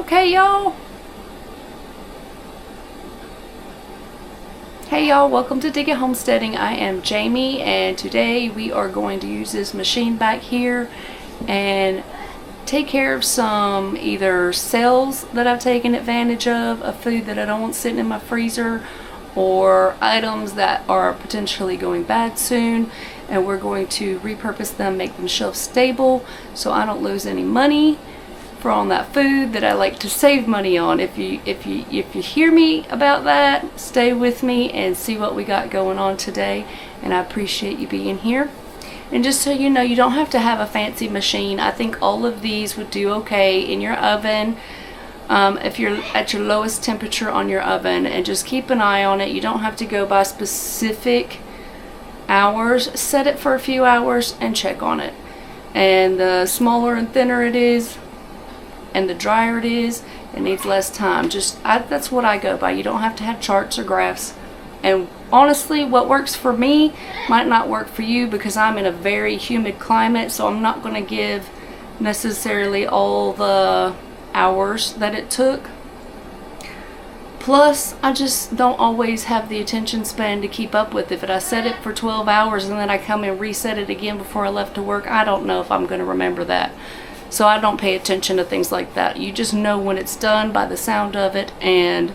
Okay, y'all. Hey y'all, welcome to Dig It Homesteading. I am Jamie, and today we are going to use this machine back here and take care of some either sales that I've taken advantage of food that I don't want sitting in my freezer, or items that are potentially going bad soon, and we're going to repurpose them, make them shelf stable so I don't lose any money on that food that I like to save money on. If you hear me about that, stay with me and see what we got going on today, and I appreciate you being here. And just so you know, you don't have to have a fancy machine. I think all of these would do okay in your oven, if you're at your lowest temperature on your oven, and just keep an eye on it. You don't have to go by specific hours. Set it for a few hours and check on it. And the smaller and thinner it is, and the drier it is, it needs less time. That's what I go by. You don't have to have charts or graphs. And honestly, what works for me might not work for you, because I'm in a very humid climate, so I'm not going to give necessarily all the hours that it took. Plus, I just don't always have the attention span to keep up with it. If I set it for 12 hours and then I come and reset it again before I left to work, I don't know if I'm going to remember that. So I don't pay attention to things like that. You just know when it's done by the sound of it, and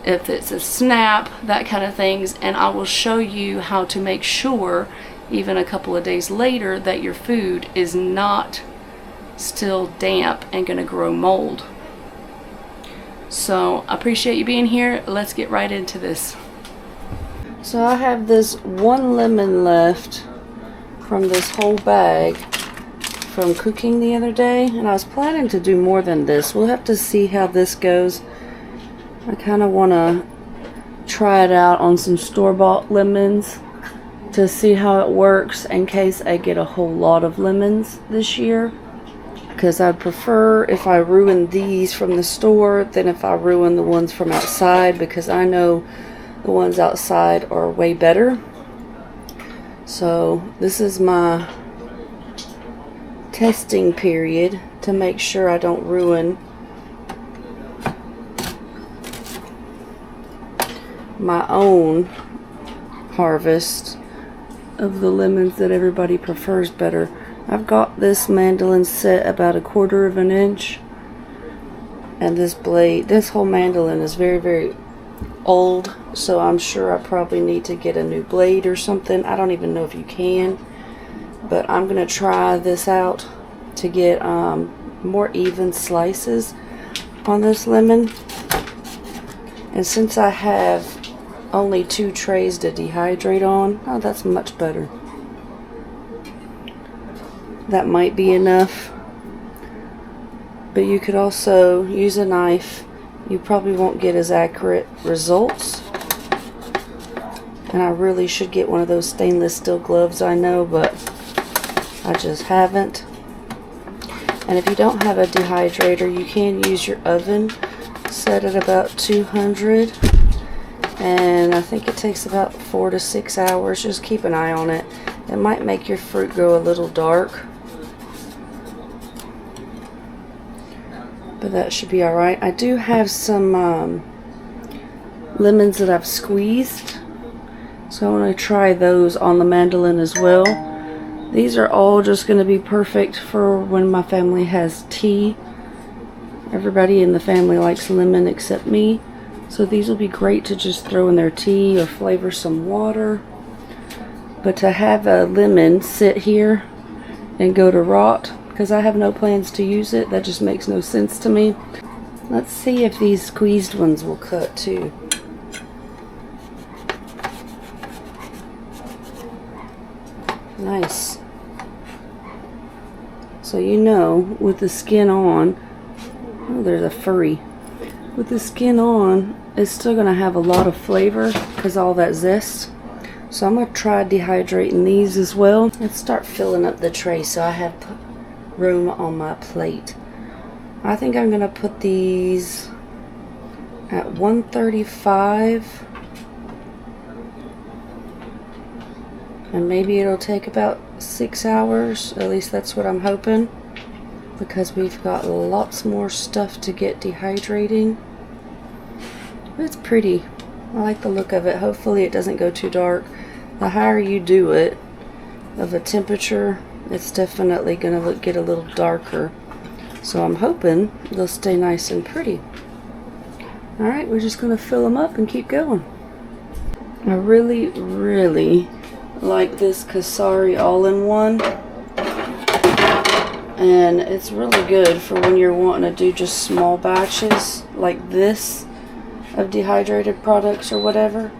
if it's a snap, that kind of things. And I will show you how to make sure, even a couple of days later, that your food is not still damp and gonna grow mold. So I appreciate you being here. Let's get right into this. So I have this one lemon left from this whole bag from cooking the other day, and I was planning to do more than this. We'll have to see how this goes. I kind of want to try it out on some store-bought lemons to see how it works in case I get a whole lot of lemons this year, because I'd prefer if I ruin these from the store than if I ruin the ones from outside, because I know the ones outside are way better. So this is my testing period to make sure I don't ruin my own harvest of the lemons that everybody prefers better. I've got this mandolin set about 1/4 of an inch, and this whole mandolin is very, very old, so I'm sure I probably need to get a new blade or something. I don't even know if you can, but I'm gonna try this out to get more even slices on this lemon. And since I have only 2 trays to dehydrate on, oh, that's much better. That might be enough, but you could also use a knife. You probably won't get as accurate results, and I really should get one of those stainless steel gloves, I know, but I just haven't. And if you don't have a dehydrator, you can use your oven. Set it about 200, and I think it takes about 4 to 6 hours. Just keep an eye on it. It might make your fruit go a little dark, but that should be alright. I do have some lemons that I've squeezed, so I want to try those on the mandolin as well. These are all just going to be perfect for when my family has tea. Everybody in the family likes lemon except me, so these will be great to just throw in their tea or flavor some water. But to have a lemon sit here and go to rot because I have no plans to use it, that just makes no sense to me. Let's see if these squeezed ones will cut too. Nice. So you know, with the skin on, oh, there's a furry. With the skin on, it's still going to have a lot of flavor because all that zest. So I'm going to try dehydrating these as well. Let's start filling up the tray so I have room on my plate. I think I'm going to put these at 135. And maybe it'll take about 6 hours. At least that's what I'm hoping. because we've got lots more stuff to get dehydrating. It's pretty. I like the look of it. Hopefully it doesn't go too dark. The higher you do it of a temperature, it's definitely gonna get a little darker. So I'm hoping they'll stay nice and pretty. Alright, we're just gonna fill them up and keep going. I really, really like this COSORI all-in-one. And it's really good for when you're wanting to do just small batches like this of dehydrated products or whatever.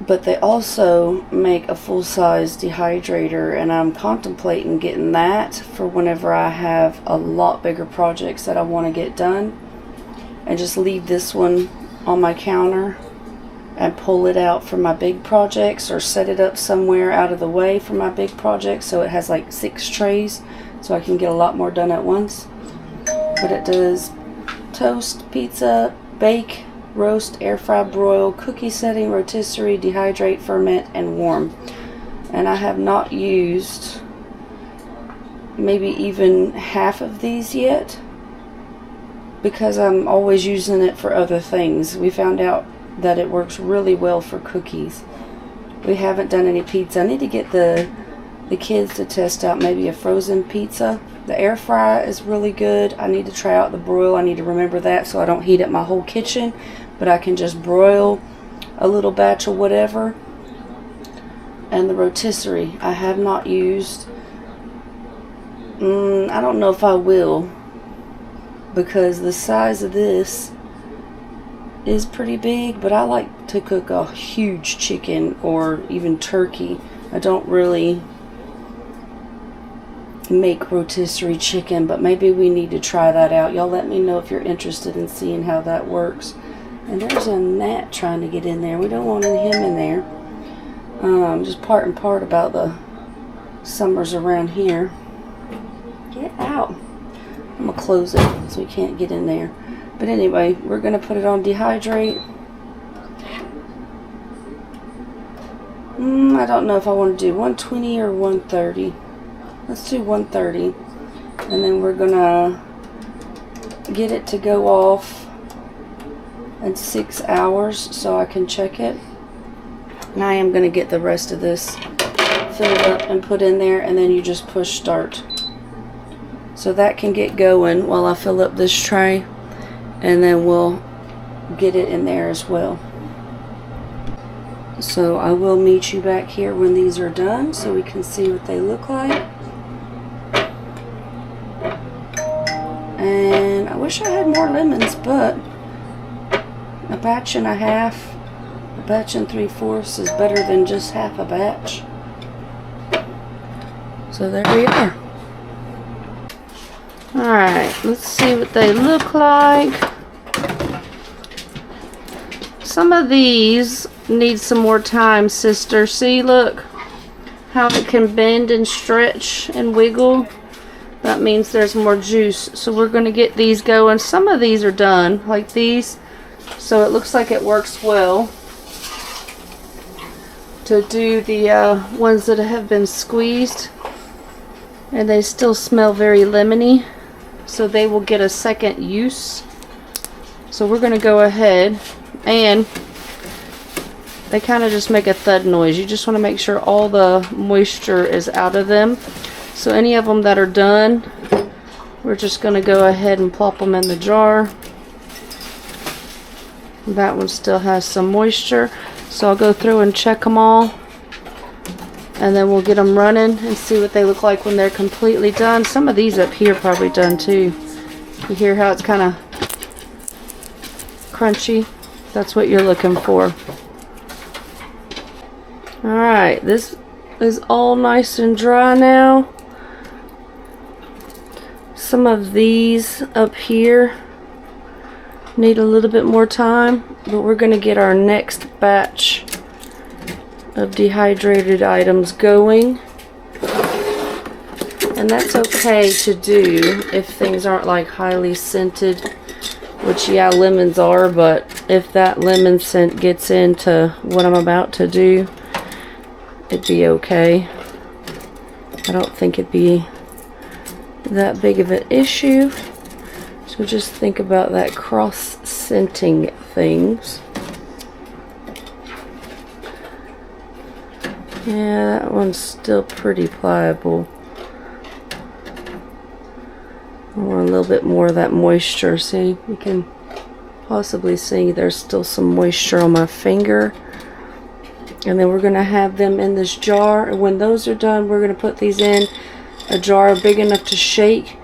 But they also make a full-size dehydrator, and I'm contemplating getting that for whenever I have a lot bigger projects that I want to get done, and just leave this one on my counter and pull it out for my big projects, or set it up somewhere out of the way for my big projects so it has like 6 trays so I can get a lot more done at once. But it does toast, pizza, bake, roast, air fry, broil, cookie setting, rotisserie, dehydrate, ferment, and warm. And I have not used maybe even half of these yet, because I'm always using it for other things. We found out that it works really well for cookies. We haven't done any pizza. I need to get the kids to test out maybe a frozen pizza. The air fry is really good. I need to try out the broil. I need to remember that so I don't heat up my whole kitchen, but I can just broil a little batch of whatever. And the rotisserie I have not used. I don't know if I will, because the size of this is pretty big, but I like to cook a huge chicken or even turkey. I don't really make rotisserie chicken, but maybe we need to try that out. Y'all let me know if you're interested in seeing how that works. And there's a gnat trying to get in there. We don't want him in there. Just part and part about the summers around here. Get out. I'm gonna close it so he can't get in there. But anyway, we're gonna put it on dehydrate. I don't know if I want to do 120 or 130. Let's do 130. And then we're gonna get it to go off in 6 hours so I can check it. And I am gonna get the rest of this filled up and put in there, and then you just push start. So that can get going while I fill up this tray, and then we'll get it in there as well. So I will meet you back here when these are done so we can see what they look like. And I wish I had more lemons, but a batch and a half, a batch and 3/4 is better than just half a batch. So there we are. Alright, let's see what they look like. Some of these need some more time, sister. See, look how it can bend and stretch and wiggle. That means there's more juice. So we're going to get these going. Some of these are done, like these. So it looks like it works well to do the ones that have been squeezed. And they still smell very lemony, so they will get a second use. So we're going to go ahead, and they kind of just make a thud noise. You just want to make sure all the moisture is out of them. So any of them that are done, we're just going to go ahead and plop them in the jar. That one still has some moisture, so I'll go through and check them all, and then we'll get them running and see what they look like when they're completely done. Some of these up here probably done too. You hear how it's kind of crunchy? That's what you're looking for. Alright, this is all nice and dry now. Some of these up here need a little bit more time, but we're going to get our next batch of dehydrated items going. And that's okay to do if things aren't like highly scented, which yeah, lemons are, but if that lemon scent gets into what I'm about to do, it'd be okay. I don't think it'd be that big of an issue. So just think about that cross-scenting things. Yeah, that one's still pretty pliable. I want a little bit more of that moisture. See, you can possibly see there's still some moisture on my finger. And then we're going to have them in this jar. And when those are done, we're going to put these in a jar big enough to shake.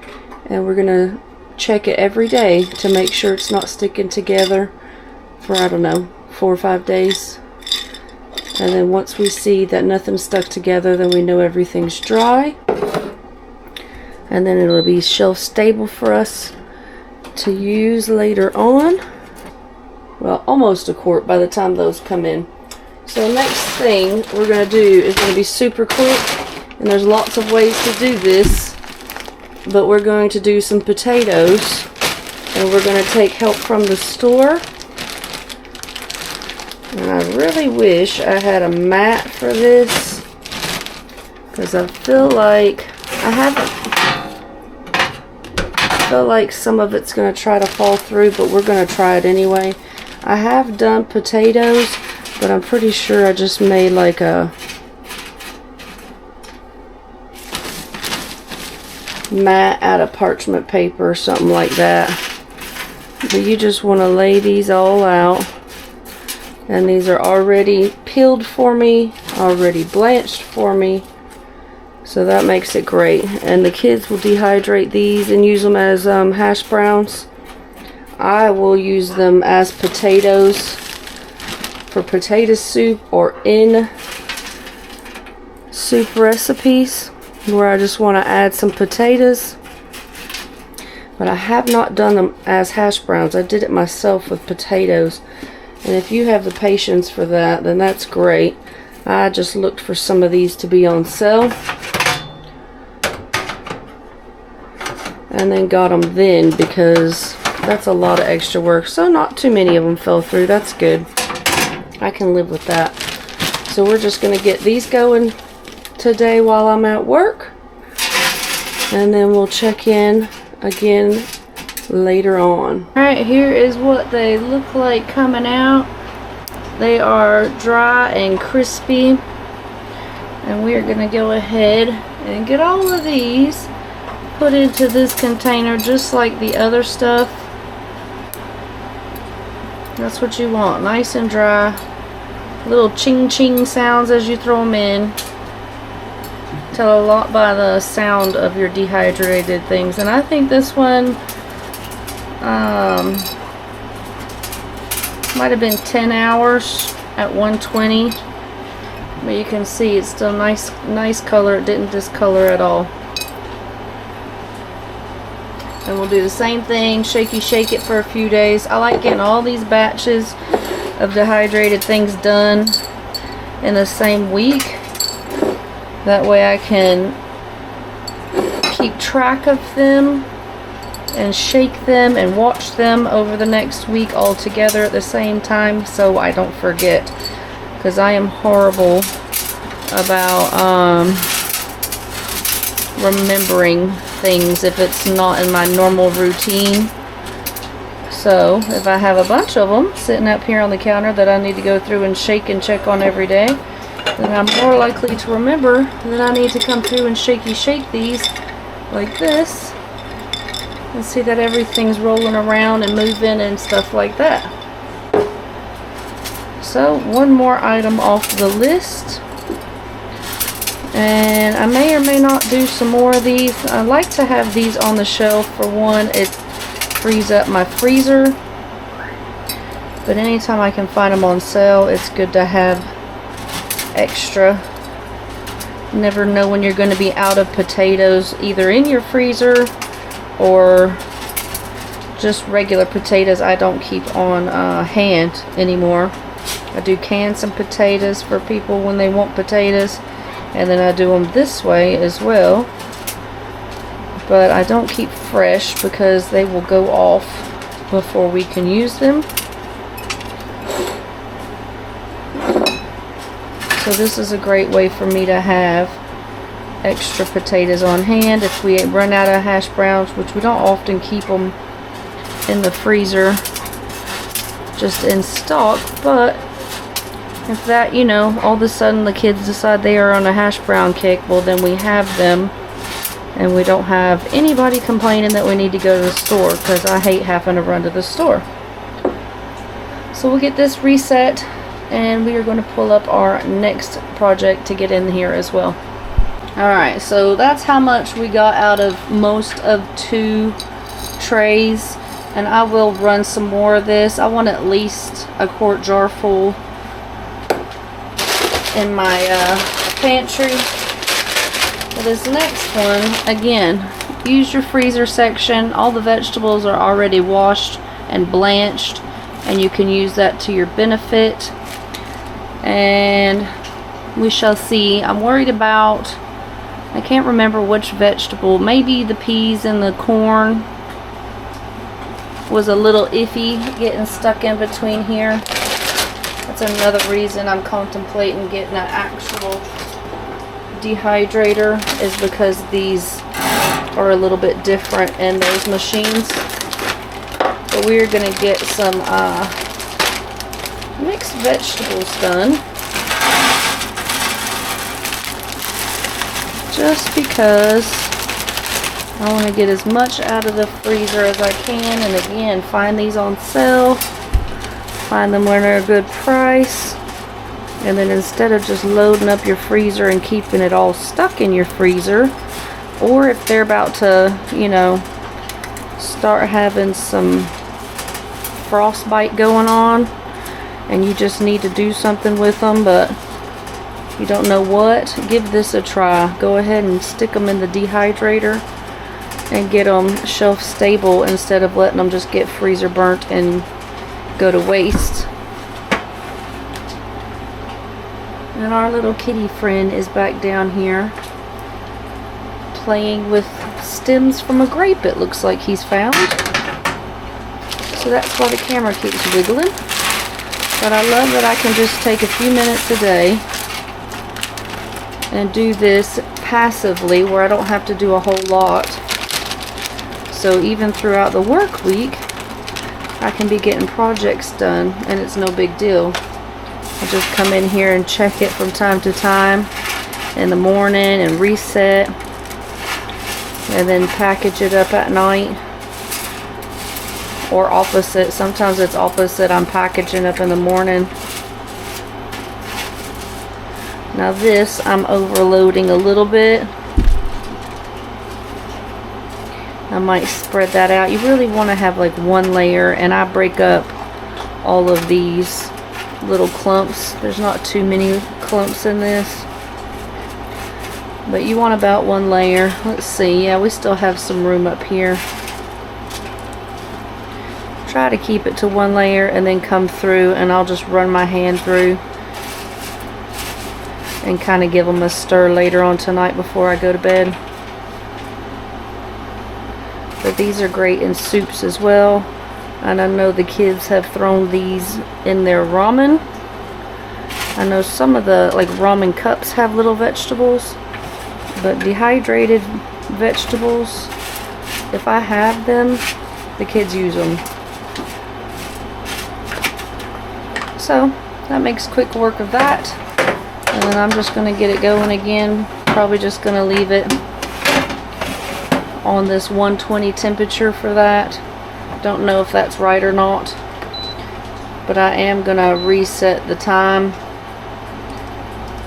And we're going to check it every day to make sure it's not sticking together for, I don't know, 4 or 5 days. And then once we see that nothing's stuck together, then we know everything's dry. And then it'll be shelf stable for us to use later on. Well, almost a quart by the time those come in. So next thing we're going to do is going to be super quick. And there's lots of ways to do this. But we're going to do some potatoes. And we're going to take help from the store. And I really wish I had a mat for this, because I feel like some of it's going to try to fall through, but we're going to try it anyway. I have done potatoes, but I'm pretty sure I just made like a mat out of parchment paper or something like that. But you just want to lay these all out. And these are already peeled for me, already blanched for me. So that makes it great. And the kids will dehydrate these and use them as hash browns. I will use them as potatoes for potato soup or in soup recipes where I just want to add some potatoes. But I have not done them as hash browns. I did it myself with potatoes. And if you have the patience for that, then that's great. I just looked for some of these to be on sale. And then got them then, because that's a lot of extra work. So not too many of them fell through. That's good. I can live with that. So we're just going to get these going today while I'm at work. And then we'll check in again later on. Alright, here is what they look like coming out. They are dry and crispy. And we are going to go ahead and get all of these put into this container just like the other stuff. That's what you want. Nice and dry. Little ching ching sounds as you throw them in. Tell a lot by the sound of your dehydrated things. And I think this one might have been 10 hours at 120, but you can see it's still nice color. It didn't discolor at all. And we'll do the same thing, shake it for a few days. I like getting all these batches of dehydrated things done in the same week. That way I can keep track of them and shake them and watch them over the next week all together at the same time, so I don't forget, because I am horrible about remembering things if it's not in my normal routine. So if I have a bunch of them sitting up here on the counter that I need to go through and shake and check on every day, then I'm more likely to remember that I need to come through and shake these like this and see that everything's rolling around and moving and stuff like that. So one more item off the list, and I may or may not do some more of these. I like to have these on the shelf. For one, it frees up my freezer, but anytime I can find them on sale, it's good to have extra. Never know when you're going to be out of potatoes, either in your freezer or just regular potatoes. I don't keep on hand anymore. I do can some potatoes for people when they want potatoes, and then I do them this way as well. But I don't keep fresh because they will go off before we can use them. So this is a great way for me to have extra potatoes on hand if we run out of hash browns, which we don't often keep them in the freezer just in stock. But if that, you know, all of a sudden the kids decide they are on a hash brown kick, well, then we have them and we don't have anybody complaining that we need to go to the store, because I hate having to run to the store. So we'll get this reset and we are going to pull up our next project to get in here as well. Alright, so that's how much we got out of most of 2 trays, and I will run some more of this. I want at least a quart jar full in my pantry. For this next one, again, use your freezer section. All the vegetables are already washed and blanched, and you can use that to your benefit. And we shall see. I'm worried about, I can't remember which vegetable, maybe the peas and the corn was a little iffy getting stuck in between here. That's another reason I'm contemplating getting an actual dehydrator, is because these are a little bit different in those machines. But we're gonna get some mixed vegetables done, just because I want to get as much out of the freezer as I can. And again, find these on sale, find them when they're a good price, and then instead of just loading up your freezer and keeping it all stuck in your freezer, or if they're about to, you know, start having some frostbite going on and you just need to do something with them but you don't know what, give this a try. Go ahead and stick them in the dehydrator and get them shelf stable instead of letting them just get freezer burnt and go to waste. And our little kitty friend is back down here playing with stems from a grape, it looks like he's found. So that's why the camera keeps wiggling. But I love that I can just take a few minutes a day and do this passively, where I don't have to do a whole lot. So even throughout the work week, I can be getting projects done and it's no big deal. I just come in here and check it from time to time in the morning and reset, and then package it up at night. Or opposite, sometimes it's opposite, I'm packaging up in the morning. Now this, I'm overloading a little bit. I might spread that out. You really want to have like one layer, and I break up all of these little clumps. There's not too many clumps in this, but you want about one layer. Let's see, yeah, we still have some room up here. Try to keep it to one layer and then come through, and I'll just run my hand through and kind of give them a stir later on tonight before I go to bed. But these are great in soups as well, and I know the kids have thrown these in their ramen. I know some of the like ramen cups have little vegetables, but dehydrated vegetables, if I have them, the kids use them. So that makes quick work of that, and then I'm just going to get it going again. Probably just going to leave it on this 120 temperature for that. Don't know if that's right or not, but I am going to reset the time,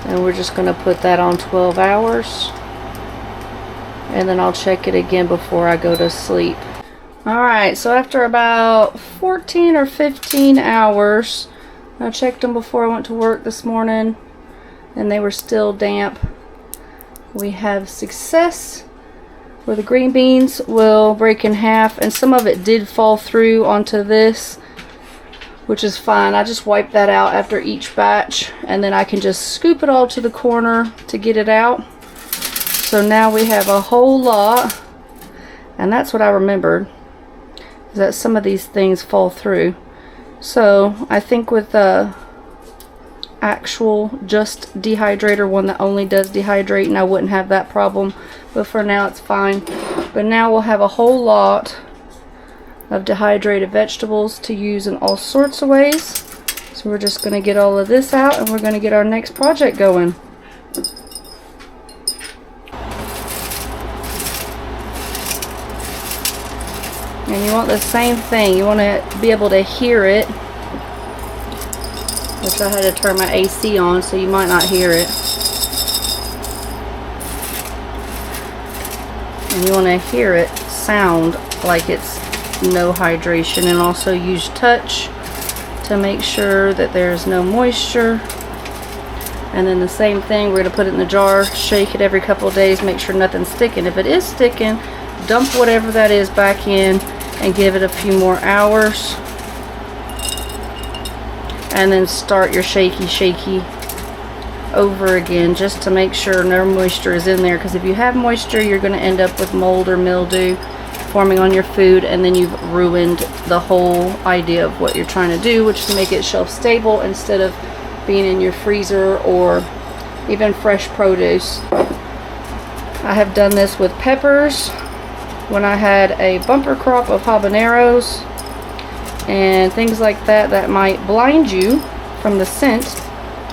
and we're just going to put that on 12 hours, and then I'll check it again before I go to sleep. Alright, so after about 14 or 15 hours, I checked them before I went to work this morning and they were still damp. We have success where the green beans will break in half, and some of it did fall through onto this, which is fine. I just wipe that out after each batch, and then I can just scoop it all to the corner to get it out. So now we have a whole lot, and that's what I remembered, is that some of these things fall through. So I think with actual just dehydrator, one that only does dehydrate, and I wouldn't have that problem, but for now it's fine. But now we'll have a whole lot of dehydrated vegetables to use in all sorts of ways. So we're just going to get all of this out and we're going to get our next project going. And you want the same thing. You want to be able to hear it, which I had to turn my AC on, so you might not hear it. And you want to hear it sound like it's no hydration, and also use touch to make sure that there's no moisture. And then the same thing, we're going to put it in the jar, shake it every couple of days, make sure nothing's sticking. If it is sticking, dump whatever that is back in and give it a few more hours. And then start your shaky over again, just to make sure no moisture is in there, because if you have moisture, you're going to end up with mold or mildew forming on your food, and then you've ruined the whole idea of what you're trying to do, which is make it shelf stable instead of being in your freezer or even fresh produce. I have done this with peppers when I had a bumper crop of habaneros and things like that that might blind you from the scent.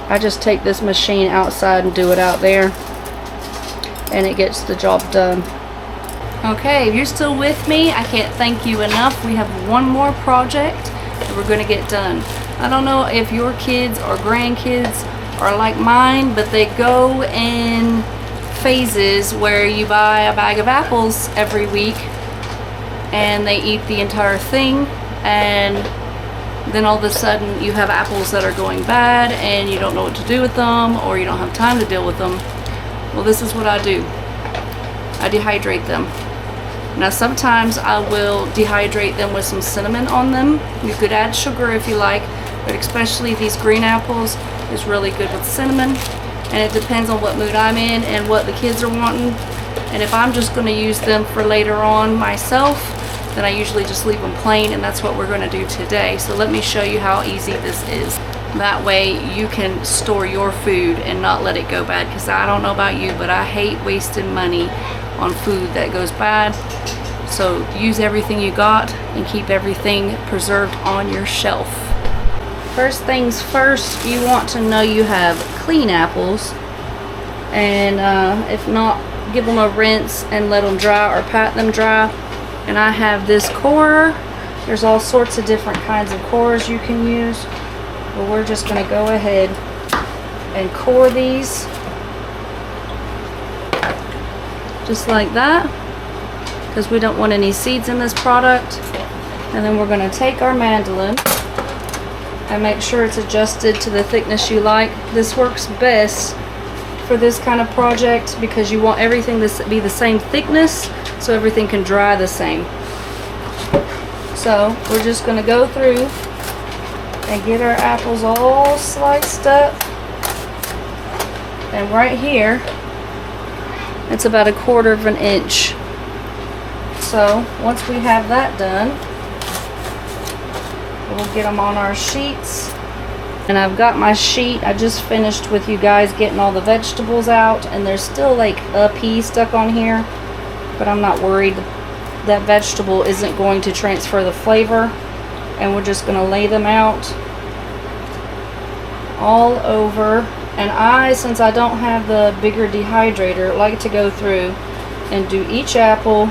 I just take this machine outside and do it out there, and it gets the job done. Okay, if you're still with me, I can't thank you enough. We have one more project that we're going to get done. I don't know if your kids or grandkids are like mine, but they go in phases where you buy a bag of apples every week and they eat the entire thing, and then all of a sudden you have apples that are going bad and you don't know what to do with them, or you don't have time to deal with them. Well, this is what I do. I dehydrate them. Now sometimes I will dehydrate them with some cinnamon on them. You could add sugar if you like, but especially these green apples is really good with cinnamon. And it depends on what mood I'm in and what the kids are wanting. And if I'm just going to use them for later on myself, then I usually just leave them plain, and that's what we're going to do today. So let me show you how easy this is. That way you can store your food and not let it go bad, because I don't know about you, but I hate wasting money on food that goes bad. So use everything you got and keep everything preserved on your shelf. First things first, you want to know you have clean apples, and if not, give them a rinse and let them dry or pat them dry. And I have this corer. There's all sorts of different kinds of corers you can use, but we're just going to go ahead and core these just like that, because we don't want any seeds in this product. And then we're going to take our mandolin and make sure it's adjusted to the thickness you like. This works best for this kind of project because you want everything to be the same thickness so everything can dry the same. So we're just going to go through and get our apples all sliced up. And right here, it's about 1/4 of an inch. So once we have that done, we'll get them on our sheets. And I've got my sheet. I just finished with you guys getting all the vegetables out, and there's still like a pea stuck on here, but I'm not worried. That vegetable isn't going to transfer the flavor, and we're just going to lay them out all over. And since I don't have the bigger dehydrator, like to go through and do each apple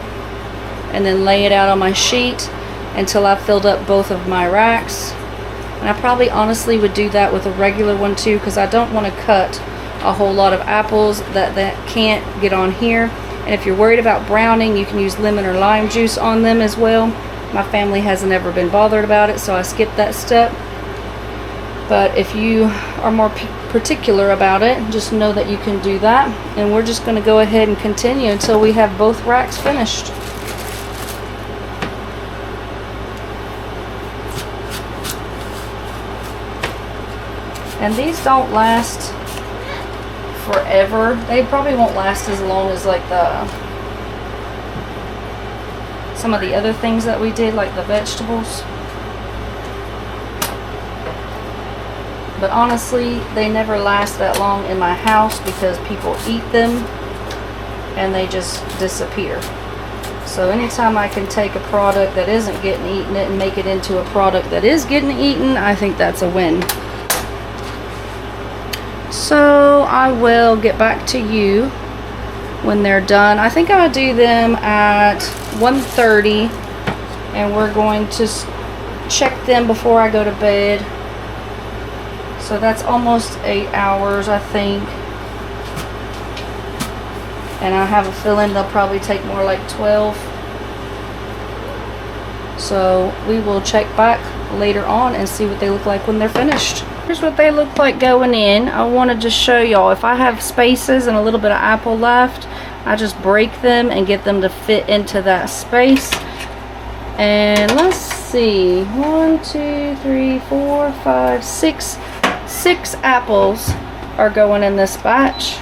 and then lay it out on my sheet until I've filled up both of my racks. And I probably honestly would do that with a regular one too, because I don't want to cut a whole lot of apples that can't get on here. And if you're worried about browning, you can use lemon or lime juice on them as well. My family hasn't ever been bothered about it, so I skipped that step. But if you are more particular about it, just know that you can do that. And we're just going to go ahead and continue until we have both racks finished. And these don't last forever. They probably won't last as long as like some of the other things that we did, like the vegetables. But honestly, they never last that long in my house because people eat them and they just disappear. So anytime I can take a product that isn't getting eaten and make it into a product that is getting eaten, I think that's a win. So I will get back to you when they're done. I think I'll do them at 1:30, and we're going to check them before I go to bed. So that's almost 8 hours, I think. And I have a feeling they'll probably take more like 12. So we will check back later on and see what they look like when they're finished. Here's what they look like going in. I want to just show y'all, if I have spaces and a little bit of apple left, I just break them and get them to fit into that space. And let's see, 1, 2, 3, 4, 5, 6. 6 apples are going in this batch.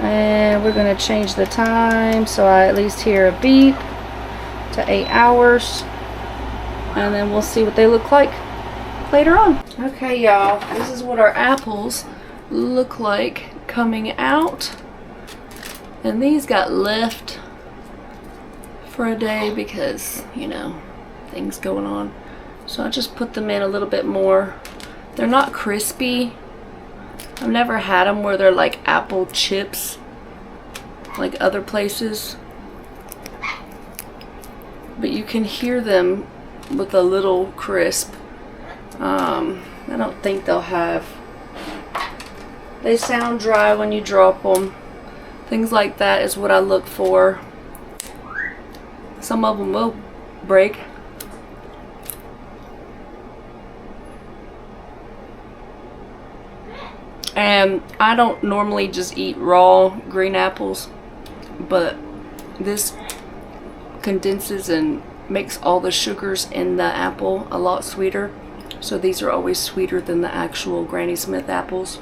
And we're going to change the time so I at least hear a beep to 8 hours. And then we'll see what they look like later on. Okay, y'all, this is what our apples look like coming out. And these got left for a day because, you know, things going on. So I just put them in a little bit more. They're not crispy. I've never had them where they're like apple chips like other places. But you can hear them with a little crisp. I don't think they'll have. They sound dry when you drop them. Things like that is what I look for. Some of them will break. And I don't normally just eat raw green apples, but this condenses and makes all the sugars in the apple a lot sweeter. So these are always sweeter than the actual Granny Smith apples.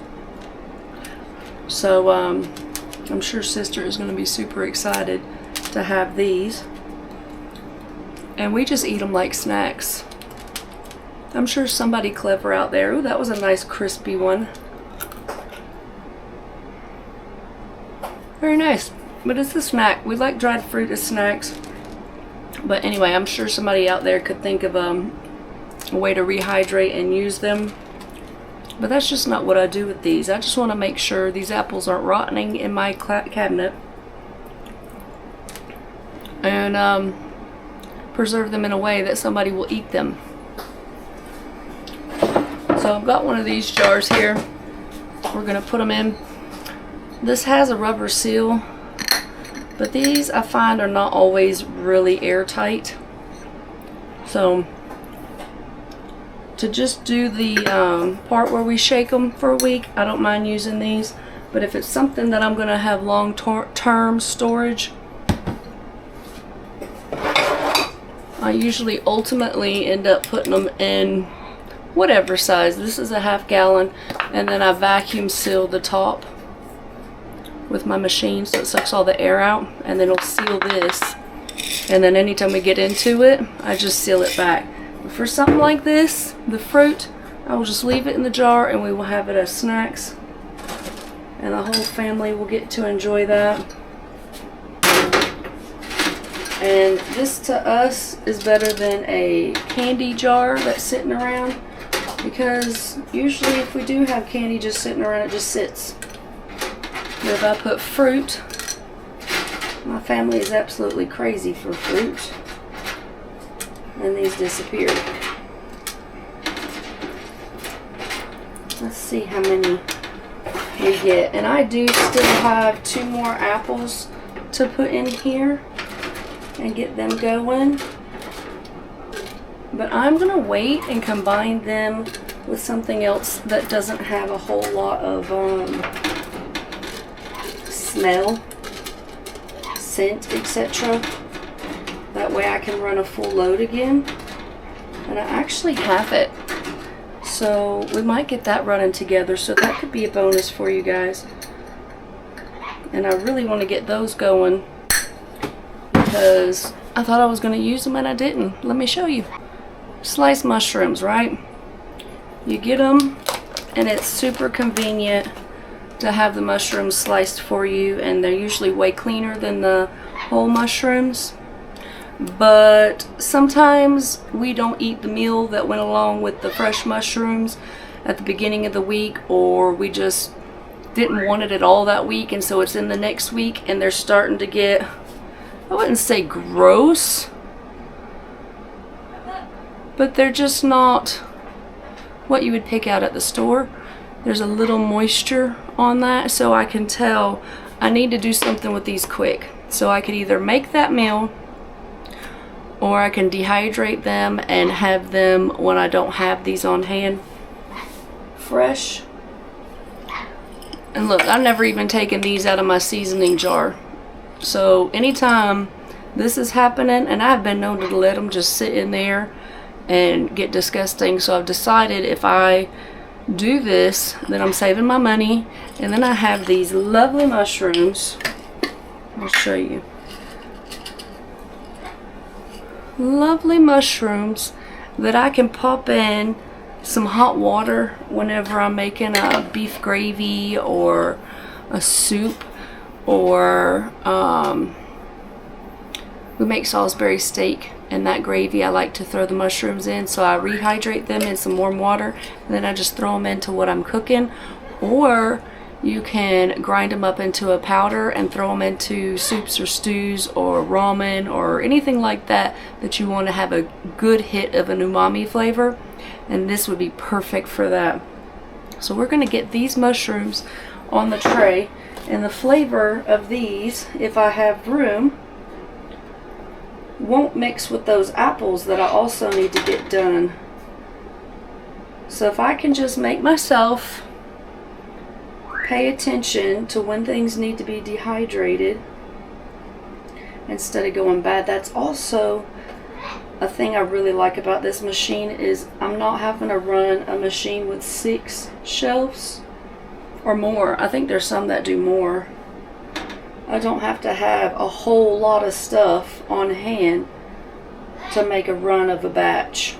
So I'm sure sister is going to be super excited to have these. And we just eat them like snacks. I'm sure somebody clever out there. Ooh, that was a nice crispy one. Very nice. But it's a snack. We like dried fruit as snacks. But anyway, I'm sure somebody out there could think of a way to rehydrate and use them. But that's just not what I do with these. I just want to make sure these apples aren't rotting in my cabinet. And preserve them in a way that somebody will eat them. So I've got one of these jars here. We're going to put them in. This has a rubber seal, but these I find are not always really airtight. So to just do the part where we shake them for a week, I don't mind using these. But if it's something that I'm going to have long-term storage, I usually ultimately end up putting them in whatever size. This is a ½ gallon, and then I vacuum seal the top with my machine so it sucks all the air out, and then it'll seal this, and then anytime we get into it, I just seal it back. But for something like this, the fruit, I will just leave it in the jar and we will have it as snacks, and the whole family will get to enjoy that. And this to us is better than a candy jar that's sitting around, because usually if we do have candy just sitting around, it just sits. But if I put fruit, my family is absolutely crazy for fruit, and these disappeared. Let's see how many we get. And I do still have 2 more apples to put in here and get them going. But I'm going to wait and combine them with something else that doesn't have a whole lot of smell, scent, etc. That way I can run a full load again. And I actually have it. So we might get that running together. So that could be a bonus for you guys. And I really want to get those going, because I thought I was going to use them and I didn't. Let me show you. Sliced mushrooms, right? You get them, and it's super convenient to have the mushrooms sliced for you, and they're usually way cleaner than the whole mushrooms. But sometimes we don't eat the meal that went along with the fresh mushrooms at the beginning of the week, or we just didn't want it at all that week, and so it's in the next week, and they're starting to get, I wouldn't say gross, but they're just not what you would pick out at the store. There's a little moisture on that, so I can tell I need to do something with these quick. So I could either make that meal, or I can dehydrate them and have them when I don't have these on hand fresh. And look, I've never even taken these out of my seasoning jar. So anytime this is happening, and I've been known to let them just sit in there and get disgusting, so I've decided if I do this, then I'm saving my money. And then I have these lovely mushrooms. I'll show you. Lovely mushrooms that I can pop in some hot water whenever I'm making a beef gravy or a soup, or we make Salisbury steak, and that gravy I like to throw the mushrooms in, so I rehydrate them in some warm water, and then I just throw them into what I'm cooking. Or you can grind them up into a powder and throw them into soups or stews or ramen or anything like that that you want to have a good hit of an umami flavor, and this would be perfect for that. So we're going to get these mushrooms on the tray, and the flavor of these, if I have room, won't mix with those apples that I also need to get done. So if I can just make myself pay attention to when things need to be dehydrated instead of going bad. That's also a thing I really like about this machine, is I'm not having to run a machine with 6 shelves or more. I think there's some that do more. I don't have to have a whole lot of stuff on hand to make a run of a batch.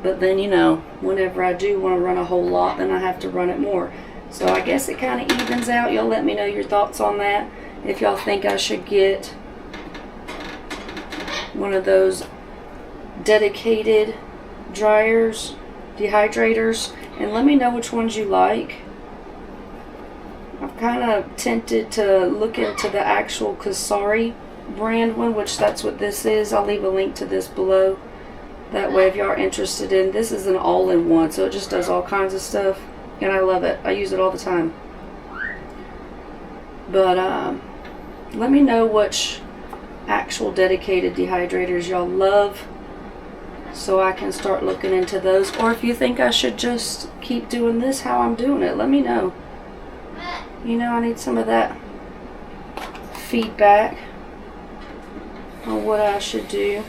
But then, you know, whenever I do want to run a whole lot, then I have to run it more. So I guess it kind of evens out. Y'all let me know your thoughts on that. If y'all think I should get one of those dedicated dryers, dehydrators, and let me know which ones you like. I'm kind of tempted to look into the actual COSORI brand one, which that's what this is. I'll leave a link to this below. That way if you are interested in, this is an all-in-one, so it just does all kinds of stuff, and I love it. I use it all the time. But let me know which actual dedicated dehydrators y'all love, so I can start looking into those. Or if you think I should just keep doing this how I'm doing it, let me know. You know, I need some of that feedback on what I should do.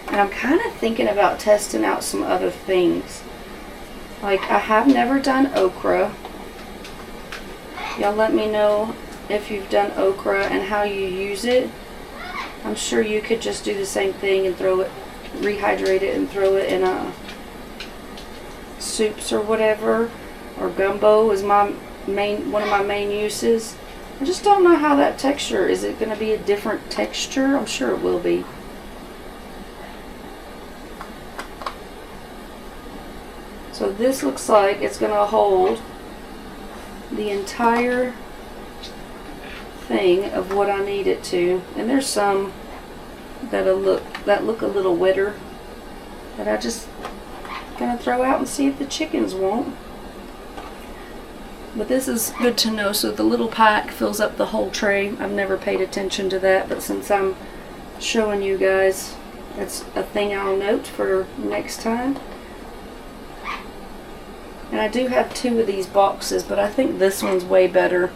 And I'm kind of thinking about testing out some other things. Like, I have never done okra. Y'all let me know if you've done okra and how you use it. I'm sure you could just do the same thing and throw it, rehydrate it and throw it in a soups or whatever. Or gumbo is one of my main uses. I just don't know how that texture, is it going to be a different texture? I'm sure it will be. So this looks like it's going to hold the entire thing of what I need it to. And there's some that look a little wetter that I just going to throw out and see if the chickens won't. But this is good to know. So the little pack fills up the whole tray. I've never paid attention to that, but since I'm showing you guys, that's a thing I'll note for next time. And I do have 2 of these boxes, but I think this one's way better.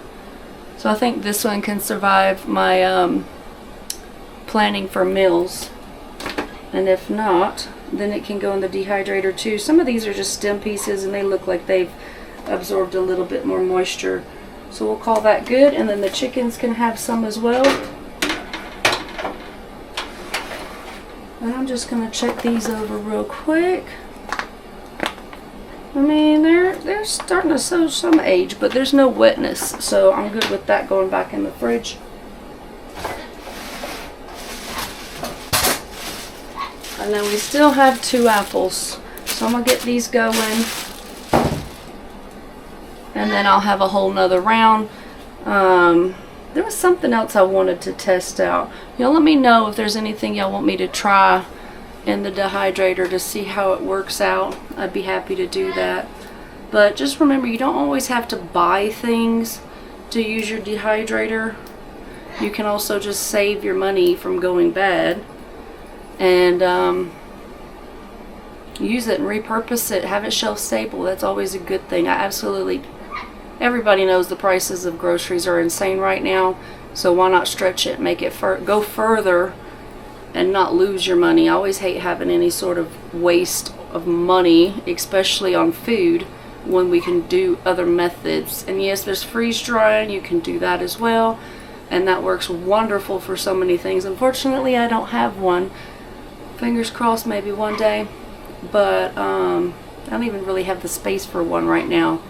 So I think this one can survive my planning for meals. And if not, then it can go in the dehydrator too. Some of these are just stem pieces and they look like they've absorbed a little bit more moisture. So we'll call that good, and then the chickens can have some as well. And I'm just going to check these over real quick. I mean, they're starting to show some age, but there's no wetness, so I'm good with that going back in the fridge. And then we still have 2 apples, so I'm going to get these going. And then I'll have a whole nother round. There was something else I wanted to test out. Y'all let me know if there's anything y'all want me to try in the dehydrator to see how it works out. I'd be happy to do that. But just remember, you don't always have to buy things to use your dehydrator. You can also just save your money from going bad and use it and repurpose it, have it shelf stable. That's always a good thing. Everybody knows the prices of groceries are insane right now, so why not stretch it, make it go further and not lose your money. I always hate having any sort of waste of money, especially on food, when we can do other methods. And yes, there's freeze drying, you can do that as well, and that works wonderful for so many things. Unfortunately, I don't have one. Fingers crossed, maybe one day, but I don't even really have the space for one right now.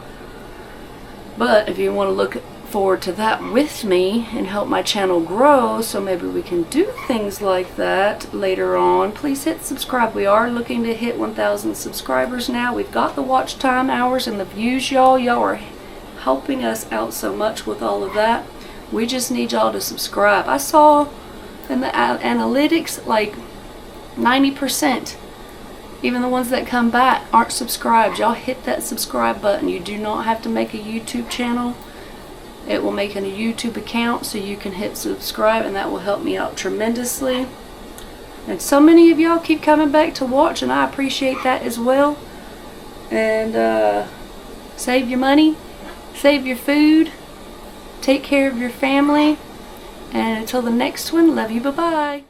But if you want to look forward to that with me and help my channel grow, so maybe we can do things like that later on, please hit subscribe. We are looking to hit 1,000 subscribers now. We've got the watch time hours and the views, y'all. Y'all are helping us out so much with all of that. We just need y'all to subscribe. I saw in the analytics like 90%. Even the ones that come back aren't subscribed. Y'all hit that subscribe button. You do not have to make a YouTube channel. It will make a YouTube account so you can hit subscribe, and that will help me out tremendously. And so many of y'all keep coming back to watch, and I appreciate that as well. And save your money, save your food, take care of your family, and until the next one, love you, bye-bye.